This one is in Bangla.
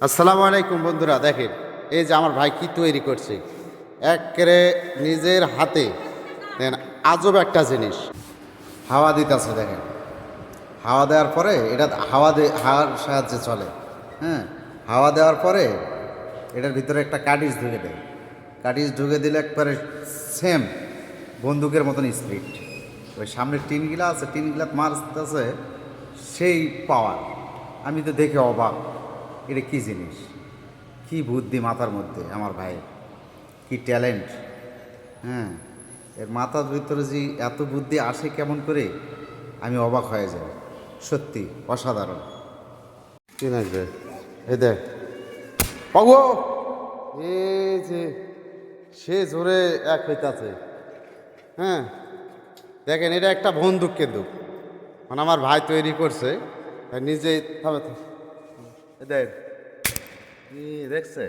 আসসালামু আলাইকুম বন্ধুরা, দেখেন এই যে আমার ভাই কি তৈরি করছে একেবারে নিজের হাতে। দেখেন আজব একটা জিনিস, হাওয়া দিতেছে। দেখেন হাওয়া দেওয়ার পরে এটা হাওয়ার সাহায্যে চলে। হ্যাঁ, হাওয়া দেওয়ার পরে এটার ভিতরে একটা কার্টিজ ঢুকে দেয়। কার্টিজ ঢুকে দিলে একবারে সেম বন্দুকের মতন স্পিড। ওই সামনের টিনগুলা আছে, টিনগুলা মারতেছে সেই পাওয়ার। আমি তো দেখে অবাক, এটা কী জিনিস, কি বুদ্ধি মাথার মধ্যে আমার ভাইয়ের, কি ট্যালেন্ট। হ্যাঁ, এর মাথার ভিতরে যে এত বুদ্ধি আসে কেমন করে, আমি অবাক হয়ে যাই। সত্যি অসাধারণ। কি লাগবে এই দেখ পাবো, এই যে সে জোরে এক হইতাছে। হ্যাঁ দেখেন, এটা একটা বন্দুক কিন্তু মানে আমার ভাই তৈরি করছে নিজেই। দেখ দেখছে।